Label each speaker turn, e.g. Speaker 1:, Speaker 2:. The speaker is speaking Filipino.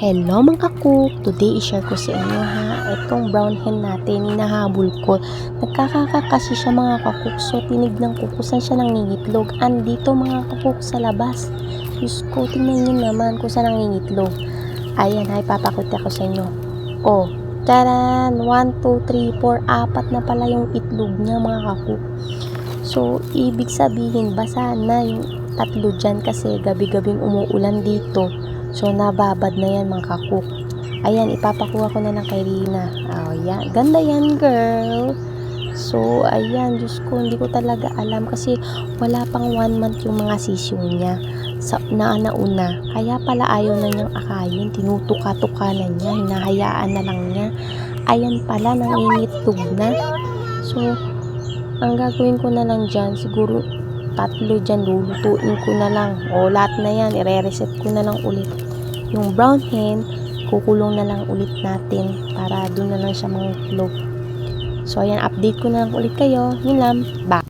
Speaker 1: Hello mga ka-cook! Today, i-share ko sa inyo itong brown hen natin, hinahabol ko. Nagkakaka kasi siya mga ka-cook, so tinignan ko kung saan siya nangingitlog. Andito mga ka-cook sa labas. Diyos ko, tingnan nyo naman kung saan nangingitlog. Ayan, ipapakita ko sa inyo. Oh, taran! 1, 2, 3, 4, 4 na pala yung itlog niya mga ka-cook. So, ibig sabihin, basa na yung tatlo dyan kasi gabi-gabing umuulan dito. So, nababad na yan mga ka-cook. Ayan, ipapakuha ko na lang kay Rina. Oh, yan. Ganda yan, girl. So, ayan, Diyos ko, hindi ko talaga alam kasi wala pang 1 month yung mga sisiw niya sa nauna. Kaya pala ayaw na niyang akayin. Tinutuka-tuka na niya. Hinahayaan na lang niya. Ayan pala, nangingitlog na. So, ang gagawin ko na lang dyan, siguro tatlo dyan, lulutuin ko na lang. O, lahat na yan, ire-reset ko na lang ulit. Yung brown hen, kukulong na lang ulit natin para doon na lang siya mangitlog. So, ayan, update ko na lang ulit kayo. Yun lang. Bye!